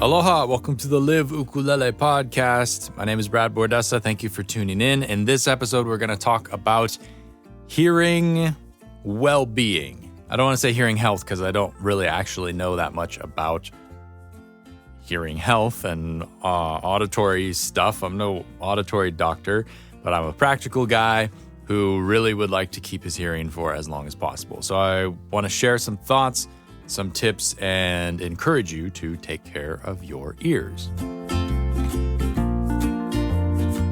Aloha, welcome to the Live Ukulele podcast. My name is Brad Bordessa. Thank you for tuning in. In this episode, we're going to talk about hearing well-being. I don't want to say hearing health because I don't really actually know that much about hearing health and auditory stuff. I'm no auditory doctor, but I'm a practical guy who really would like to keep his hearing for as long as possible. So I want to share some thoughts, some tips, and encourage you to take care of your ears.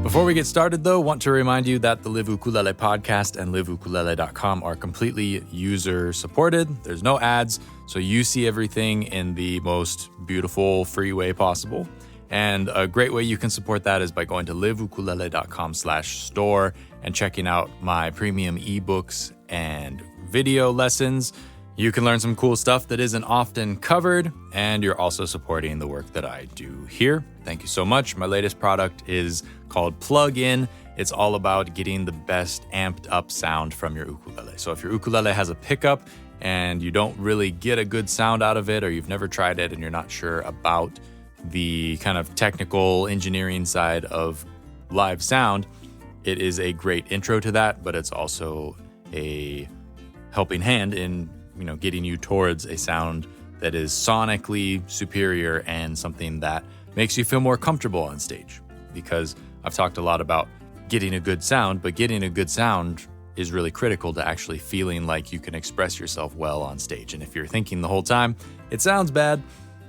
Before we get started, though, I want to remind you that the Live Ukulele podcast and liveukulele.com are completely user-supported. There's no ads, so you see everything in the most beautiful, free way possible. And a great way you can support that is by going to liveukulele.com/store and checking out my premium ebooks and video lessons. You can learn some cool stuff that isn't often covered, and you're also supporting the work that I do here. Thank you so much. My latest product is called Plug-In. It's all about getting the best amped up sound from your ukulele. So if your ukulele has a pickup and you don't really get a good sound out of it, or you've never tried it and you're not sure about the kind of technical engineering side of live sound, it is a great intro to that, but it's also a helping hand in getting you towards a sound that is sonically superior and something that makes you feel more comfortable on stage. Because I've talked a lot about getting a good sound, but getting a good sound is really critical to actually feeling like you can express yourself well on stage. And if you're thinking the whole time, it sounds bad,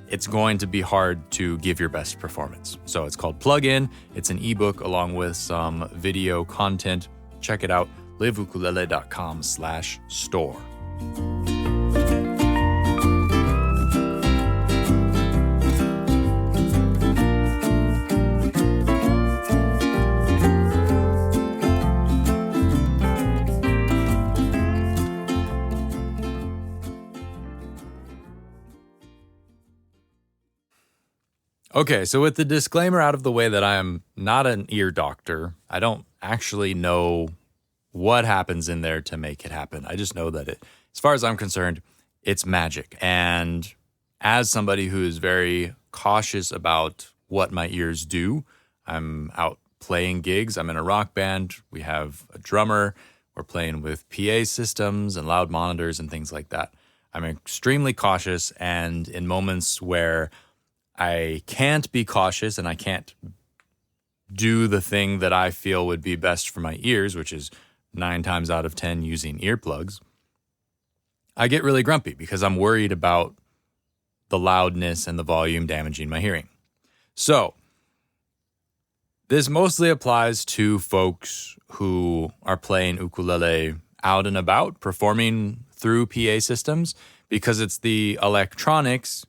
it's going to be hard to give your best performance. So it's called Plug-In. It's an ebook along with some video content. Check it out, liveukulele.com/store. Okay, so with the disclaimer out of the way that I am not an ear doctor, I don't actually know what happens in there to make it happen. I just know that as far as I'm concerned, it's magic. And as somebody who is very cautious about what my ears do, I'm out playing gigs. I'm in a rock band. We have a drummer. We're playing with PA systems and loud monitors and things like that. I'm extremely cautious, and in moments where I can't be cautious and I can't do the thing that I feel would be best for my ears, which is 9 times out of 10 using earplugs, I get really grumpy because I'm worried about the loudness and the volume damaging my hearing. So this mostly applies to folks who are playing ukulele out and about, performing through PA systems, because it's the electronics,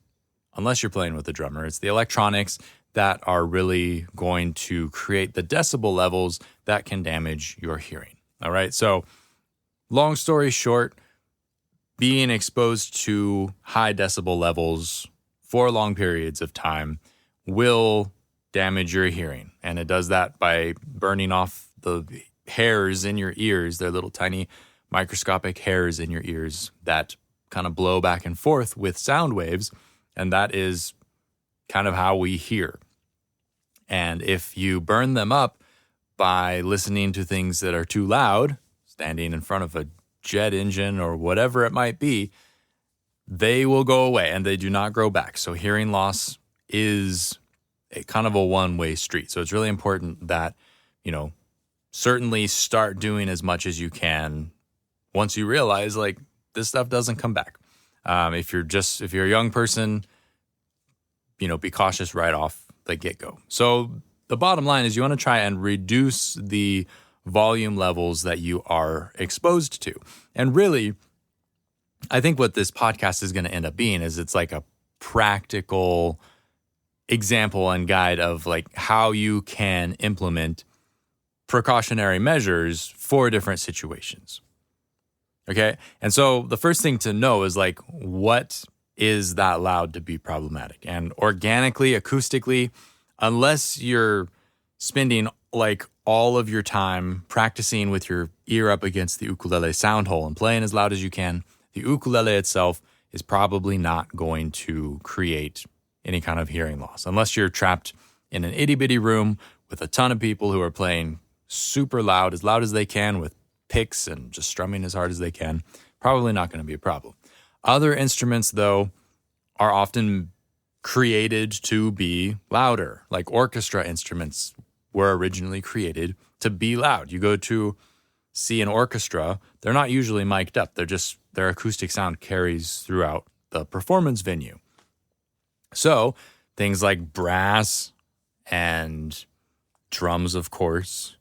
unless you're playing with a drummer, it's the electronics that are really going to create the decibel levels that can damage your hearing. All right, so long story short, being exposed to high decibel levels for long periods of time will damage your hearing. And it does that by burning off the hairs in your ears. They're little tiny microscopic hairs in your ears that kind of blow back and forth with sound waves. And that is kind of how we hear. And if you burn them up by listening to things that are too loud, standing in front of a jet engine or whatever it might be, they will go away and they do not grow back. So hearing loss is a kind of a one-way street. So it's really important that, certainly start doing as much as you can once you realize this stuff doesn't come back. If you're a young person, be cautious right off the get-go. So the bottom line is you want to try and reduce the volume levels that you are exposed to. And really, I think what this podcast is going to end up being is it's like a practical example and guide of how you can implement precautionary measures for different situations. Okay? And so the first thing to know is what is that loud to be problematic? And organically, acoustically, unless you're spending all of your time practicing with your ear up against the ukulele sound hole and playing as loud as you can, the ukulele itself is probably not going to create any kind of hearing loss. Unless you're trapped in an itty-bitty room with a ton of people who are playing super loud as they can with picks and just strumming as hard as they can, probably not going to be a problem. Other instruments, though, are often created to be louder. Like orchestra instruments were originally created to be loud. You go to see an orchestra, they're not usually mic'd up. Their acoustic sound carries throughout the performance venue. So things like brass and drums, of course,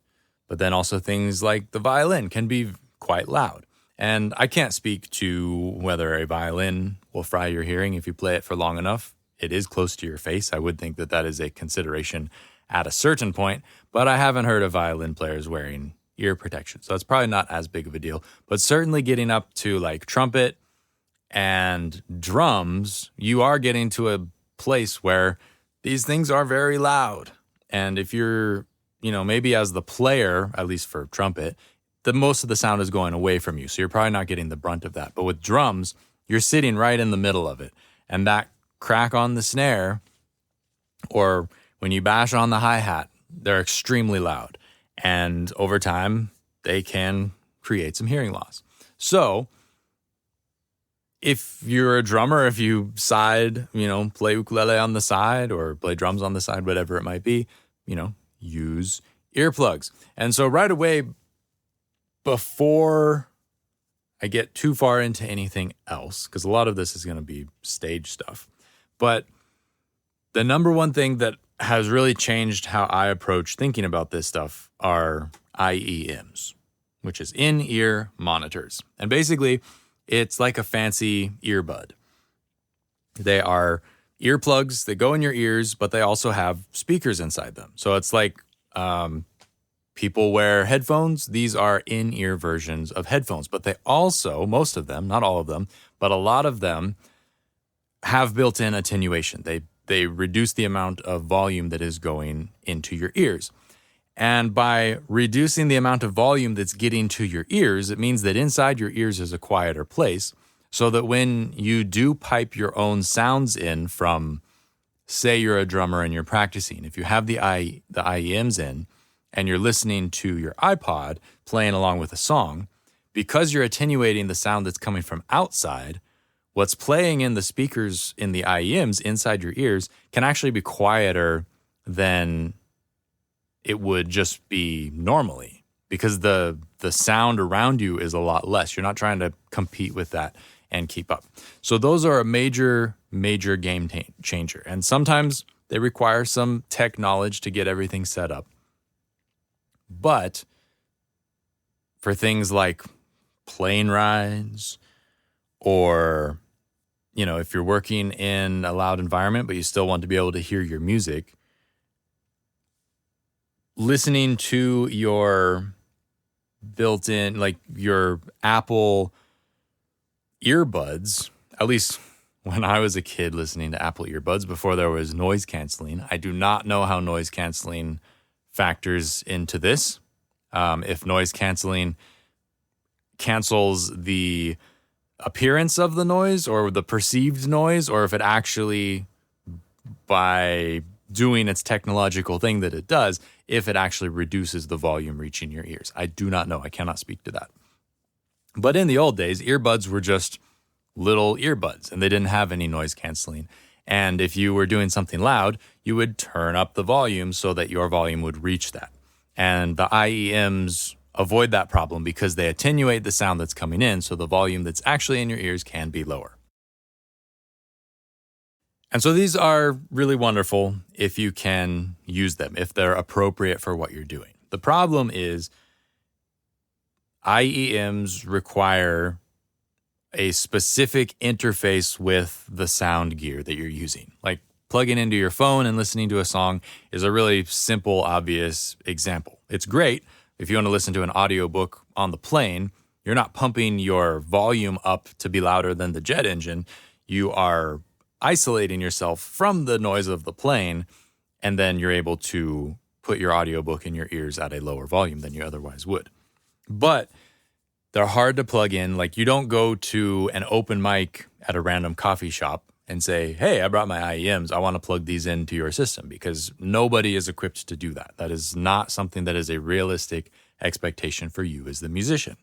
but then also things like the violin can be quite loud. And I can't speak to whether a violin will fry your hearing if you play it for long enough. It is close to your face. I would think that that is a consideration at a certain point, but I haven't heard of violin players wearing ear protection. So it's probably not as big of a deal, but certainly getting up to like trumpet and drums, you are getting to a place where these things are very loud. And if you're, maybe as the player, at least for trumpet, the most of the sound is going away from you. So you're probably not getting the brunt of that. But with drums, you're sitting right in the middle of it. And that crack on the snare, or when you bash on the hi-hat, they're extremely loud. And over time, they can create some hearing loss. So if you're a drummer, if you play ukulele on the side or play drums on the side, whatever it might be, use earplugs. And so right away, before I get too far into anything else, because a lot of this is going to be stage stuff, but the number one thing that has really changed how I approach thinking about this stuff are IEMs, which is in-ear monitors. And basically, it's like a fancy earbud. They are earplugs that go in your ears, but they also have speakers inside them. So it's like people wear headphones. These are in-ear versions of headphones, but they also, most of them, not all of them, but a lot of them have built-in attenuation. They reduce the amount of volume that is going into your ears. And by reducing the amount of volume that's getting to your ears, it means that inside your ears is a quieter place, so that when you do pipe your own sounds in from, say you're a drummer and you're practicing, if you have the IEMs in and you're listening to your iPod playing along with a song, because you're attenuating the sound that's coming from outside, what's playing in the speakers in the IEMs inside your ears can actually be quieter than it would just be normally, because the sound around you is a lot less. You're not trying to compete with that and keep up. So those are a major, major game changer. And sometimes they require some tech knowledge to get everything set up. But for things like plane rides, or if you're working in a loud environment, but you still want to be able to hear your music, listening to your built-in, like your Apple earbuds, at least when I was a kid listening to Apple earbuds before there was noise canceling. I do not know how noise canceling factors into this. If noise canceling cancels the appearance of the noise or the perceived noise, or if it actually, by doing its technological thing that it does, if it actually reduces the volume reaching your ears. I do not know. I cannot speak to that. But in the old days, earbuds were just little earbuds, and they didn't have any noise canceling. And if you were doing something loud, you would turn up the volume so that your volume would reach that. And the IEMs avoid that problem because they attenuate the sound that's coming in, so the volume that's actually in your ears can be lower. And so these are really wonderful if you can use them, if they're appropriate for what you're doing. The problem is IEMs require a specific interface with the sound gear that you're using. Like plugging into your phone and listening to a song is a really simple, obvious example. It's great if you want to listen to an audiobook on the plane. You're not pumping your volume up to be louder than the jet engine. You are isolating yourself from the noise of the plane, and then you're able to put your audiobook in your ears at a lower volume than you otherwise would. But they're hard to plug in. Like, you don't go to an open mic at a random coffee shop and say, hey, I brought my IEMs. I want to plug these into your system, because nobody is equipped to do that. That is not something that is a realistic expectation for you as the musician.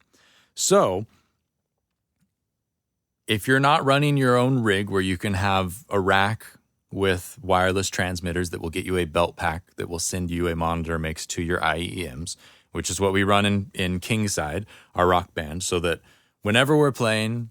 So if you're not running your own rig where you can have a rack with wireless transmitters that will get you a belt pack that will send you a monitor mix to your IEMs, which is what we run in Kingside, our rock band, so that whenever we're playing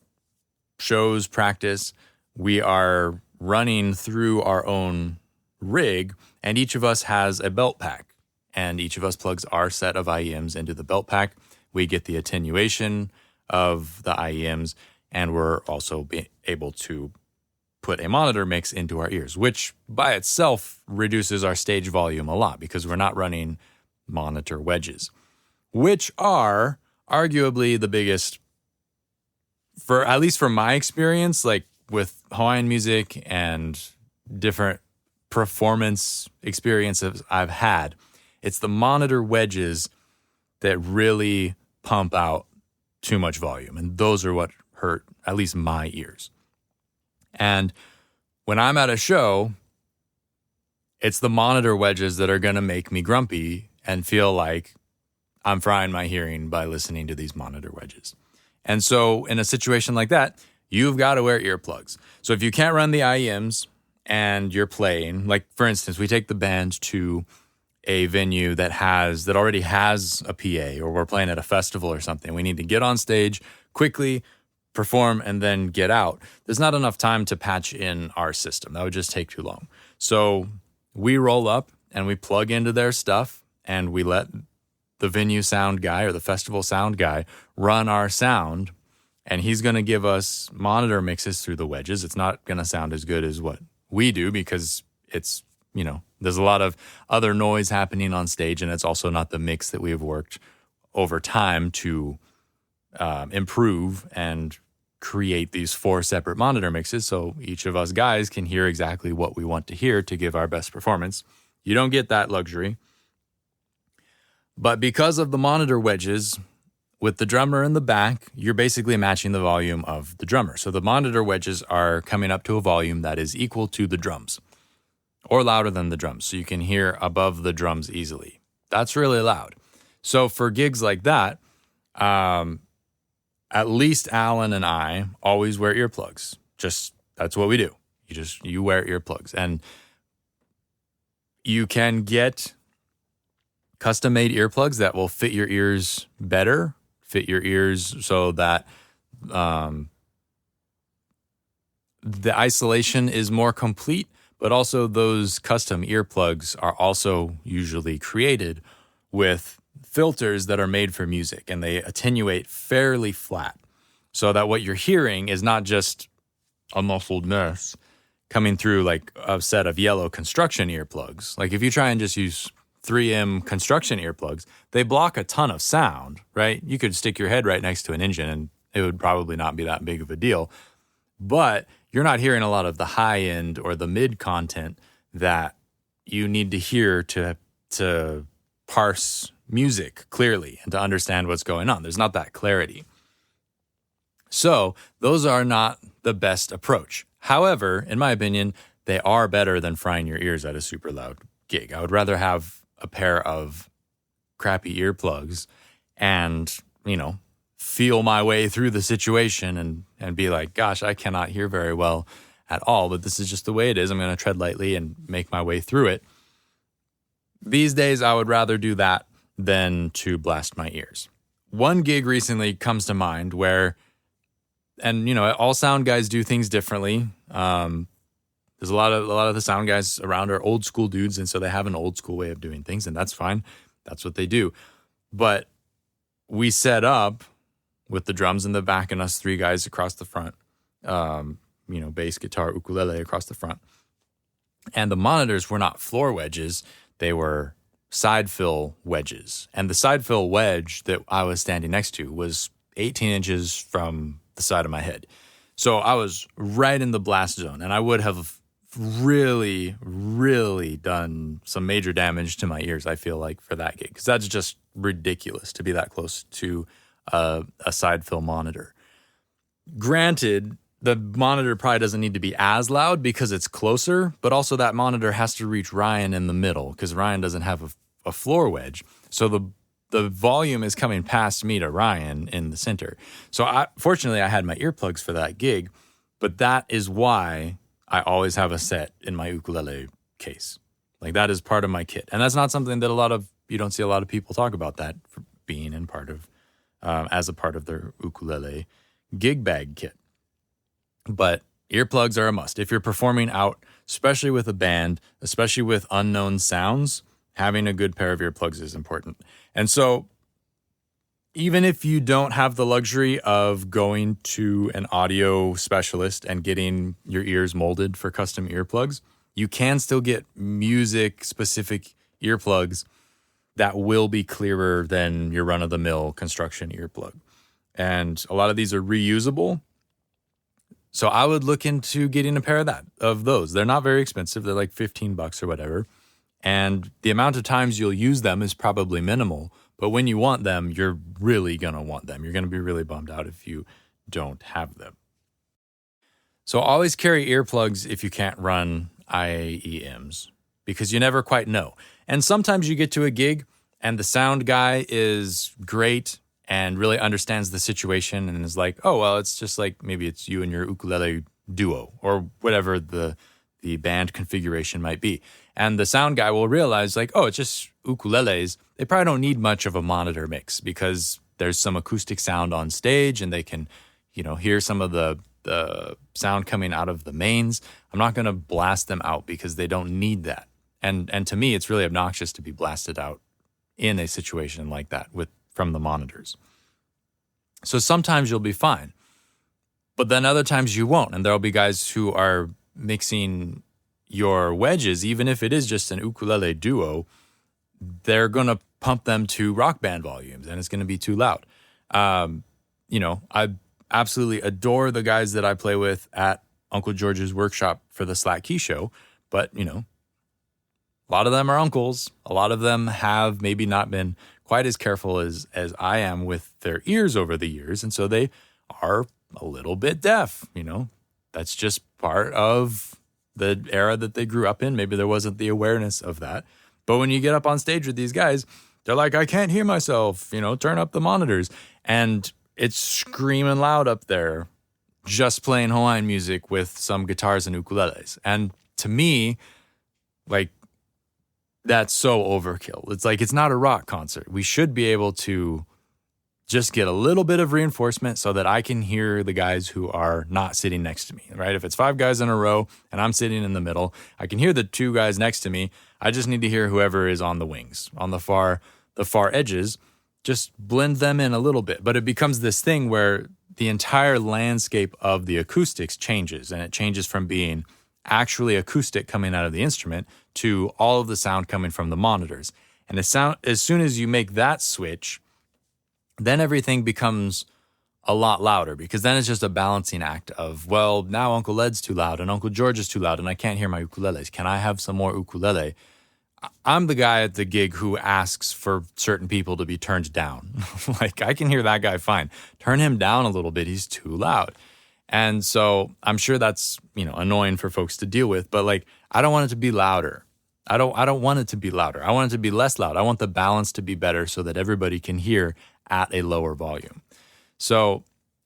shows, practice, we are running through our own rig, and each of us has a belt pack, and each of us plugs our set of IEMs into the belt pack. We get the attenuation of the IEMs, and we're also able to put a monitor mix into our ears, which by itself reduces our stage volume a lot, because we're not running monitor wedges, which are arguably the biggest, for at least from my experience, like with Hawaiian music and different performance experiences I've had, it's the monitor wedges that really pump out too much volume. And those are what hurt at least my ears. And when I'm at a show, it's the monitor wedges that are going to make me grumpy and feel like I'm frying my hearing by listening to these monitor wedges. And so in a situation like that, you've got to wear earplugs. So if you can't run the IEMs and you're playing, like for instance, we take the band to a venue that already has a PA, or we're playing at a festival or something. We need to get on stage quickly, perform, and then get out. There's not enough time to patch in our system. That would just take too long. So we roll up and we plug into their stuff, and we let the venue sound guy or the festival sound guy run our sound, and he's going to give us monitor mixes through the wedges. It's not going to sound as good as what we do, because it's, there's a lot of other noise happening on stage, and it's also not the mix that we have worked over time to improve and create these 4 separate monitor mixes, so each of us guys can hear exactly what we want to hear to give our best performance. You don't get that luxury. But because of the monitor wedges, with the drummer in the back, you're basically matching the volume of the drummer. So the monitor wedges are coming up to a volume that is equal to the drums, or louder than the drums, so you can hear above the drums easily. That's really loud. So for gigs like that, at least Alan and I always wear earplugs. Just, that's what we do. You wear earplugs. And you can get custom-made earplugs that will fit your ears better, fit your ears so that the isolation is more complete, but also those custom earplugs are also usually created with filters that are made for music, and they attenuate fairly flat, so that what you're hearing is not just a muffled mess coming through like a set of yellow construction earplugs. Like if you try and just use 3M construction earplugs, they block a ton of sound, right? You could stick your head right next to an engine and it would probably not be that big of a deal, but you're not hearing a lot of the high end or the mid content that you need to hear to parse music clearly and to understand what's going on. There's not that clarity. So those are not the best approach. However, in my opinion, they are better than frying your ears at a super loud gig. I would rather have a pair of crappy earplugs and, feel my way through the situation and be like, gosh, I cannot hear very well at all, but this is just the way it is. I'm going to tread lightly and make my way through it. These days, I would rather do that than to blast my ears. One gig recently comes to mind where, and all sound guys do things differently. There's a lot of the sound guys around are old school dudes, and so they have an old school way of doing things, and that's fine. That's what they do. But we set up with the drums in the back and us 3 guys across the front, bass, guitar, ukulele across the front. And the monitors were not floor wedges. They were side fill wedges. And the side fill wedge that I was standing next to was 18 inches from the side of my head. So I was right in the blast zone, and I would have really, really done some major damage to my ears, I feel like, for that gig, because that's just ridiculous to be that close to a side fill monitor. Granted, the monitor probably doesn't need to be as loud because it's closer, but also that monitor has to reach Ryan in the middle because Ryan doesn't have a floor wedge. So the volume is coming past me to Ryan in the center. So fortunately, I had my earplugs for that gig, but that is why I always have a set in my ukulele case. Like that is part of my kit. And that's not something that you don't see a lot of people talk about that for being in part of, as a part of their ukulele gig bag kit. But earplugs are a must. If you're performing out, especially with a band, especially with unknown sounds, having a good pair of earplugs is important. And so even if you don't have the luxury of going to an audio specialist and getting your ears molded for custom earplugs, you can still get music-specific earplugs that will be clearer than your run-of-the-mill construction earplug. And a lot of these are reusable. So I would look into getting a pair of those. They're not very expensive. They're like $15 or whatever. And the amount of times you'll use them is probably minimal. But when you want them, you're really going to want them. You're going to be really bummed out if you don't have them. So always carry earplugs if you can't run IEMs because you never quite know. And sometimes you get to a gig and the sound guy is great and really understands the situation and is like, oh, well, it's just like maybe it's you and your ukulele duo or whatever the band configuration might be. And the sound guy will realize like, oh, it's just ukuleles. They probably don't need much of a monitor mix because there's some acoustic sound on stage and they can, hear some of the sound coming out of the mains. I'm not going to blast them out because they don't need that. And to me, it's really obnoxious to be blasted out in a situation like that from the monitors. So sometimes you'll be fine, but then other times you won't. And there'll be guys who are mixing your wedges, even if it is just an ukulele duo, they're going to pump them to rock band volumes and it's going to be too loud. I absolutely adore the guys that I play with at Uncle George's workshop for the Slack Key Show, but, a lot of them are uncles. A lot of them have maybe not been quite as careful as I am with their ears over the years. And so they are a little bit deaf, That's just part of the era that they grew up in. Maybe there wasn't the awareness of that. But when you get up on stage with these guys, they're like, I can't hear myself, turn up the monitors. And it's screaming loud up there, just playing Hawaiian music with some guitars and ukuleles. And to me, like, that's so overkill. It's like, it's not a rock concert. We should be able to just get a little bit of reinforcement so that I can hear the guys who are not sitting next to me, right? If it's 5 guys in a row and I'm sitting in the middle, I can hear the 2 guys next to me. I just need to hear whoever is on the wings, on the far edges, just blend them in a little bit. But it becomes this thing where the entire landscape of the acoustics changes, and it changes from being actually acoustic coming out of the instrument to all of the sound coming from the monitors. And as soon as you make that switch, then everything becomes a lot louder because then it's just a balancing act of, well, now Uncle Ed's too loud and Uncle George is too loud and I can't hear my ukuleles. Can I have some more ukulele? I'm the guy at the gig who asks for certain people to be turned down. Like, I can hear that guy fine. Turn him down a little bit. He's too loud. And so I'm sure that's, annoying for folks to deal with, but like, I don't want it to be louder. I don't want it to be louder. I want it to be less loud. I want the balance to be better so that everybody can hear at a lower volume. So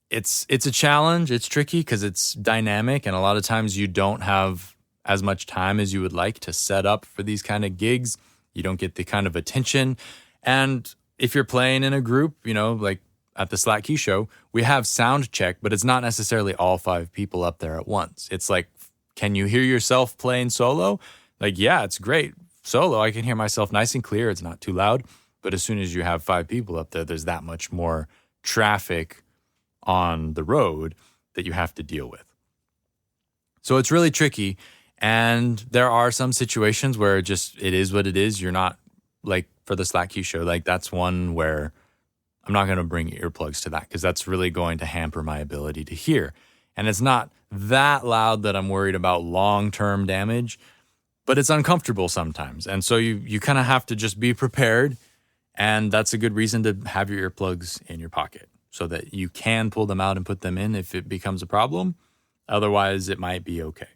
it's a challenge. It's tricky because it's dynamic. And a lot of times you don't have as much time as you would like to set up for these kind of gigs. You don't get the kind of attention. And if you're playing in a group, like at the Slack Key Show, we have sound check, but it's not necessarily all 5 people up there at once. It's like, can you hear yourself playing solo? Like, yeah, it's great. Solo, I can hear myself nice and clear. It's not too loud. But as soon as you have 5 people up there, there's that much more traffic on the road that you have to deal with. So it's really tricky. And there are some situations where it is what it is. You're not, like for the Slack Key Show, like that's one where I'm not going to bring earplugs to that because that's really going to hamper my ability to hear. And it's not that loud that I'm worried about long-term damage, but it's uncomfortable sometimes. And so you kind of have to just be prepared. And that's a good reason to have your earplugs in your pocket so that you can pull them out and put them in if it becomes a problem. Otherwise, it might be okay.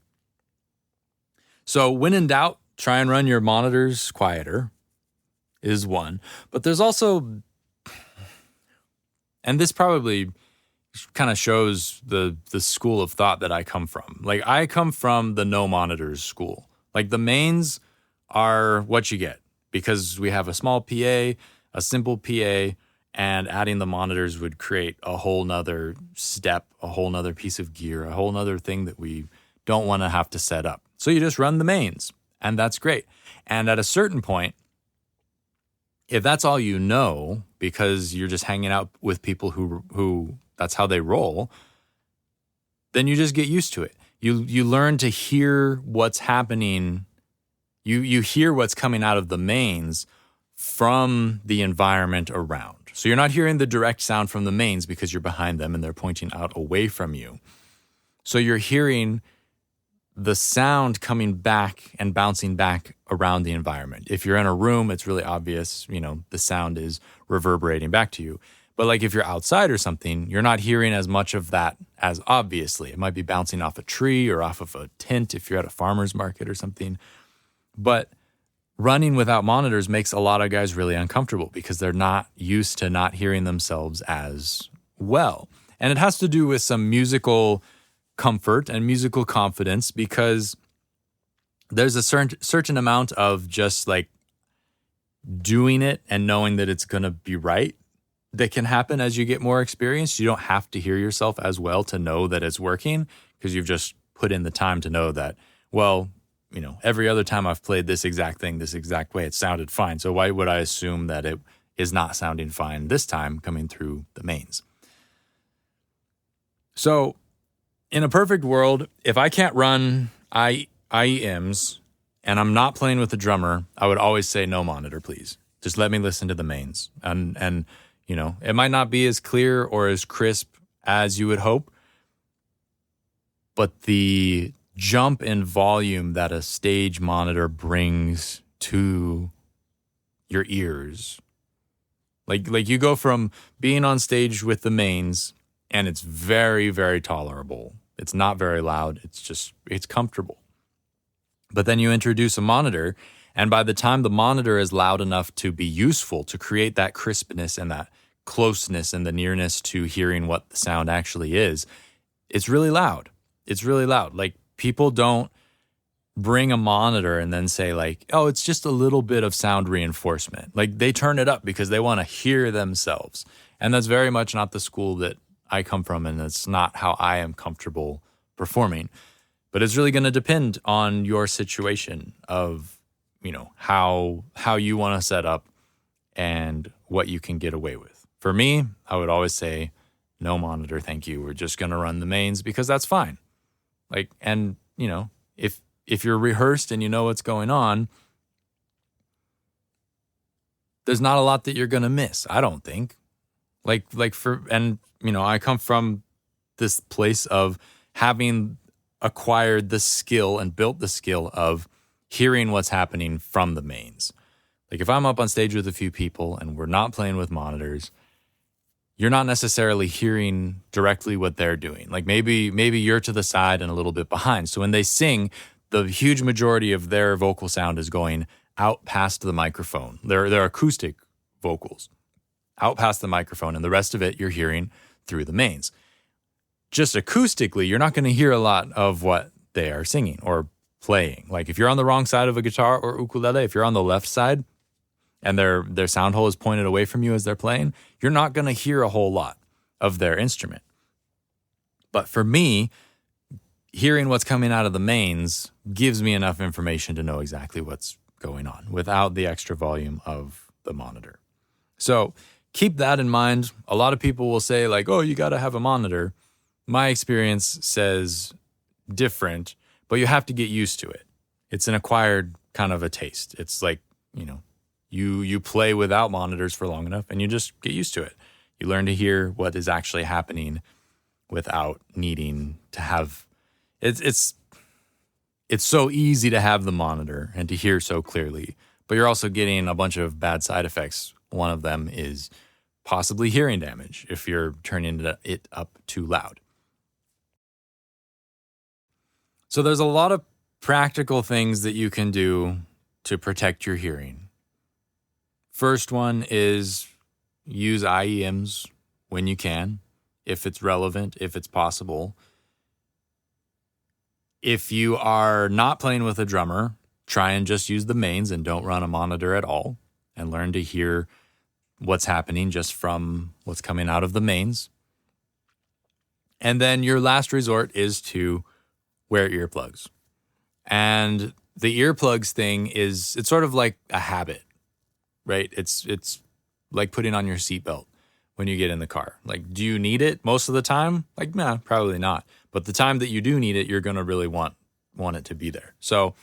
So when in doubt, try and run your monitors quieter is one. But there's also, and this probably kind of shows the school of thought that I come from. Like, I come from the no monitors school. Like, the mains are what you get because we have a small PA, a simple PA, and adding the monitors would create a whole nother step, a whole nother piece of gear, a whole nother thing that we don't want to have to set up. So you just run the mains, and that's great. And at a certain point, if that's all you know, because you're just hanging out with people who that's how they roll, then you just get used to it. You learn to hear what's happening. You hear what's coming out of the mains from the environment around. So you're not hearing the direct sound from the mains because you're behind them and they're pointing out away from you. So you're hearing the sound coming back and bouncing back around the environment. If you're in a room, it's really obvious, the sound is reverberating back to you. But like if you're outside or something, you're not hearing as much of that as obviously. It might be bouncing off a tree or off of a tent if you're at a farmer's market or something. But running without monitors makes a lot of guys really uncomfortable because they're not used to not hearing themselves as well. And it has to do with some musical comfort and musical confidence because there's a certain amount of just like doing it and knowing that it's going to be right that can happen as you get more experience. You don't have to hear yourself as well to know that it's working because you've just put in the time to know that, well, every other time I've played this exact thing, this exact way, it sounded fine. So why would I assume that it is not sounding fine this time coming through the mains? So in a perfect world, if I can't run IEMs and I'm not playing with the drummer, I would always say no monitor, please. Just let me listen to the mains. And it might not be as clear or as crisp as you would hope, but the jump in volume that a stage monitor brings to your ears, like you go from being on stage with the mains and it's very, very tolerable. It's not very loud. It's comfortable. But then you introduce a monitor, and by the time the monitor is loud enough to be useful to create that crispness and that closeness and the nearness to hearing what the sound actually is, it's really loud. It's really loud. Like, people don't bring a monitor and then say like, oh, it's just a little bit of sound reinforcement. Like, they turn it up because they want to hear themselves. And that's very much not the school that I come from, and it's not how I am comfortable performing. But it's really going to depend on your situation of, how you want to set up and what you can get away with. For me, I would always say, no monitor, thank you. We're just going to run the mains because that's fine. Like, and, if you're rehearsed and you know what's going on, there's not a lot that you're going to miss, I don't think. I come from this place of having acquired the skill and built the skill of hearing what's happening from the mains. Like, if I'm up on stage with a few people and we're not playing with monitors, you're not necessarily hearing directly what they're doing. Like, maybe you're to the side and a little bit behind. So when they sing, the huge majority of their vocal sound is going out past the microphone. They're acoustic vocals out past the microphone, and the rest of it you're hearing through the mains. Just acoustically, you're not going to hear a lot of what they are singing or playing. Like, if you're on the wrong side of a guitar or ukulele, if you're on the left side and their sound hole is pointed away from you as they're playing, you're not going to hear a whole lot of their instrument. But for me, hearing what's coming out of the mains gives me enough information to know exactly what's going on without the extra volume of the monitor. So keep that in mind. A lot of people will say like, oh, you got to have a monitor. My experience says different, but you have to get used to it. It's an acquired kind of a taste. It's like, you play without monitors for long enough and you just get used to it. You learn to hear what is actually happening without needing to have it's so easy to have the monitor and to hear so clearly, but you're also getting a bunch of bad side effects. One of them is possibly hearing damage if you're turning it up too loud. So there's a lot of practical things that you can do to protect your hearing. First one is use IEMs when you can, if it's relevant, if it's possible. If you are not playing with a drummer, try and just use the mains and don't run a monitor at all, and learn to hear what's happening just from what's coming out of the mains. And then your last resort is to wear earplugs. And the earplugs thing it's sort of like a habit, right? It's like putting on your seatbelt when you get in the car. Like, do you need it most of the time? Like, nah, probably not. But the time that you do need it, you're going to really want it to be there. So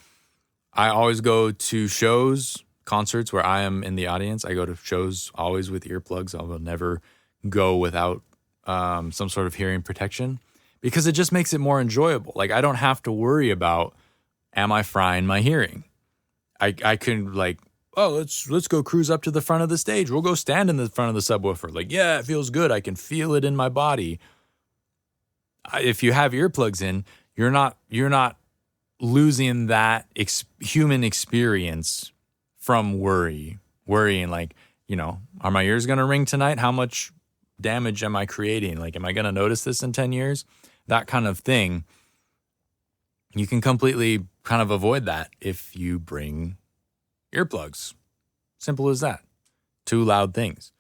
I always go to shows, concerts where I am in the audience. I go to shows always with earplugs. I will never go without some sort of hearing protection, because it just makes it more enjoyable. Like, I don't have to worry about, am I frying my hearing? I can, like, oh, let's go cruise up to the front of the stage. We'll go stand in the front of the subwoofer. Like, yeah, it feels good. I can feel it in my body. If you have earplugs in, you're not losing that human experience from worrying, like, are my ears going to ring tonight? How much damage am I creating? Like, am I going to notice this in 10 years? That kind of thing. You can completely kind of avoid that if you bring earplugs. Simple as that. Two loud things.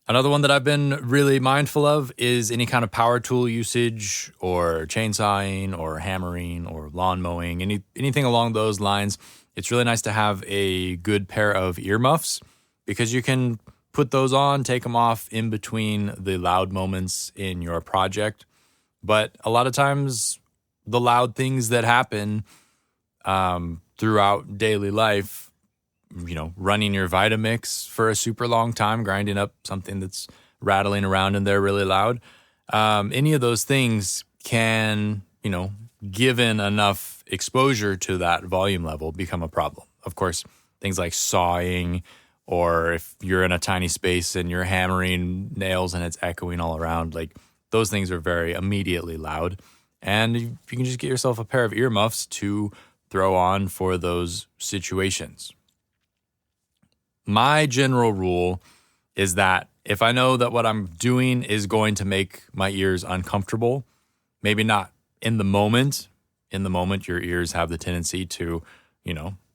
Another one that I've been really mindful of is any kind of power tool usage, or chainsawing or hammering or lawn mowing, anything along those lines. It's really nice to have a good pair of earmuffs, because you can put those on, take them off in between the loud moments in your project. But a lot of times the loud things that happen throughout daily life, running your Vitamix for a super long time, grinding up something that's rattling around in there really loud. Any of those things can, given enough exposure to that volume level, become a problem. Of course, things like sawing, or if you're in a tiny space and you're hammering nails and it's echoing all around, like, those things are very immediately loud. And you can just get yourself a pair of earmuffs to throw on for those situations. My general rule is that if I know that what I'm doing is going to make my ears uncomfortable, maybe not in the moment. In the moment, your ears have the tendency to,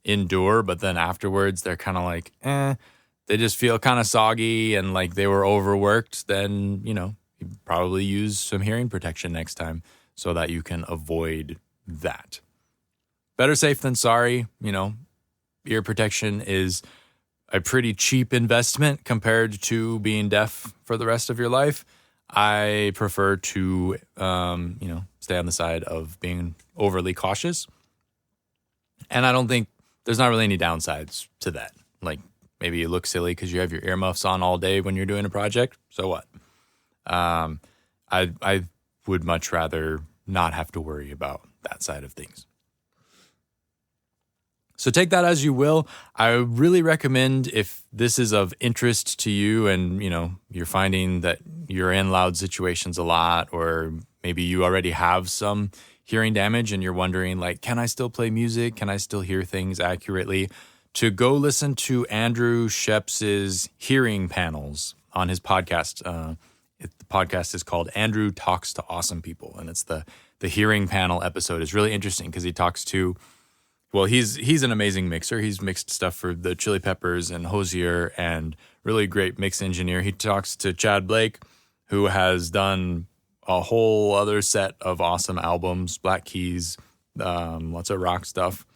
endure, but then afterwards they're kind of like, they just feel kind of soggy and like they were overworked. Then, you probably use some hearing protection next time so that you can avoid that. Better safe than sorry. Ear protection is a pretty cheap investment compared to being deaf for the rest of your life. I prefer to, stay on the side of being overly cautious. And I don't think there's not really any downsides to that. Like, maybe you look silly because you have your earmuffs on all day when you're doing a project. So what? I would much rather not have to worry about that side of things. So take that as you will. I really recommend, if this is of interest to you and, you're finding that you're in loud situations a lot, or maybe you already have some hearing damage and you're wondering, like, can I still play music? Can I still hear things accurately? To go listen to Andrew Sheps's hearing panels on his podcast. The podcast is called Andrew Talks to Awesome People, and it's the hearing panel episode is really interesting because he talks to, well, he's an amazing mixer. He's mixed stuff for the Chili Peppers and Hozier, and really great mix engineer. He talks to Chad Blake, who has done a whole other set of awesome albums, Black Keys, lots of rock stuff.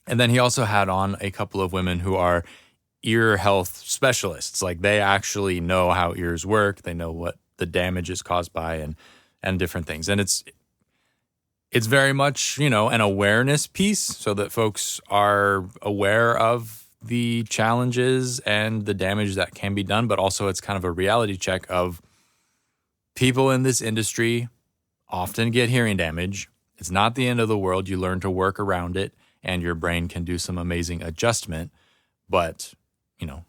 And then he also had on a couple of women who are ear health specialists. Like, they actually know how ears work. They know what the damage is caused by and different things. And it's very much, an awareness piece so that folks are aware of the challenges and the damage that can be done. But also it's kind of a reality check of people in this industry often get hearing damage. It's not the end of the world. You learn to work around it, and your brain can do some amazing adjustment. But,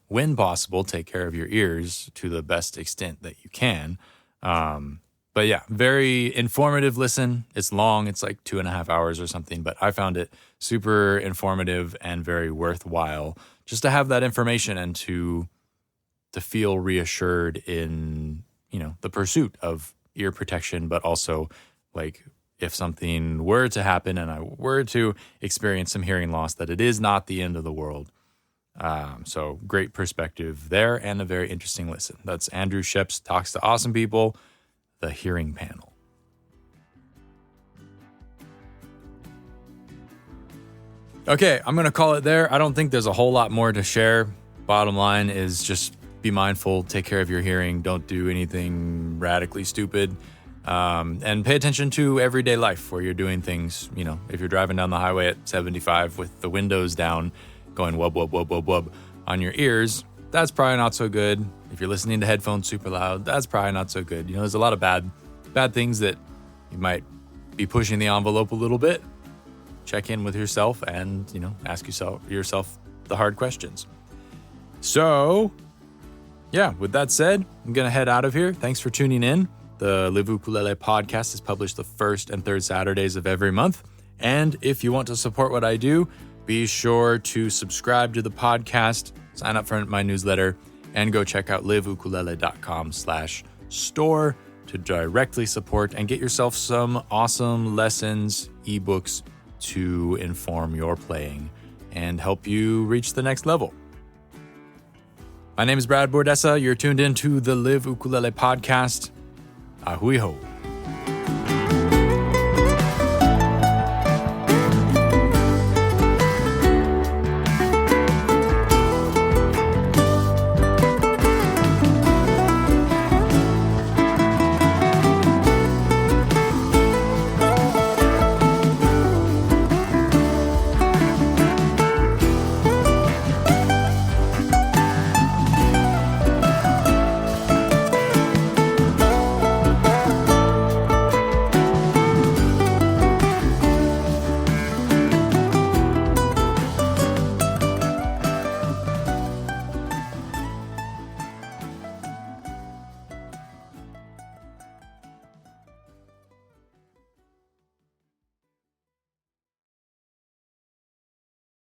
when possible, take care of your ears to the best extent that you can. But yeah, very informative listen. It's long. It's like 2.5 hours or something, but I found it super informative and very worthwhile just to have that information and to feel reassured in, the pursuit of ear protection, but also like if something were to happen and I were to experience some hearing loss, that it is not the end of the world. So great perspective there and a very interesting listen. That's Andrew Sheps Talks to Awesome People, the hearing panel. Okay, I'm going to call it there. I don't think there's a whole lot more to share. Bottom line is just be mindful, take care of your hearing, don't do anything radically stupid, and pay attention to everyday life where you're doing things. If you're driving down the highway at 75 with the windows down, going wub, wub, wub, wub, wub on your ears, that's probably not so good. If you're listening to headphones super loud, that's probably not so good. There's a lot of bad things that you might be pushing the envelope a little bit. Check in with yourself and, ask yourself the hard questions. So, yeah, with that said, I'm going to head out of here. Thanks for tuning in. The Live Ukulele podcast is published the first and third Saturdays of every month. And if you want to support what I do, be sure to subscribe to the podcast, sign up for my newsletter, and go check out liveukulele.com/store to directly support and get yourself some awesome lessons, ebooks to inform your playing and help you reach the next level. My name is Brad Bordessa. You're tuned in to the Live Ukulele podcast. Ahui ho.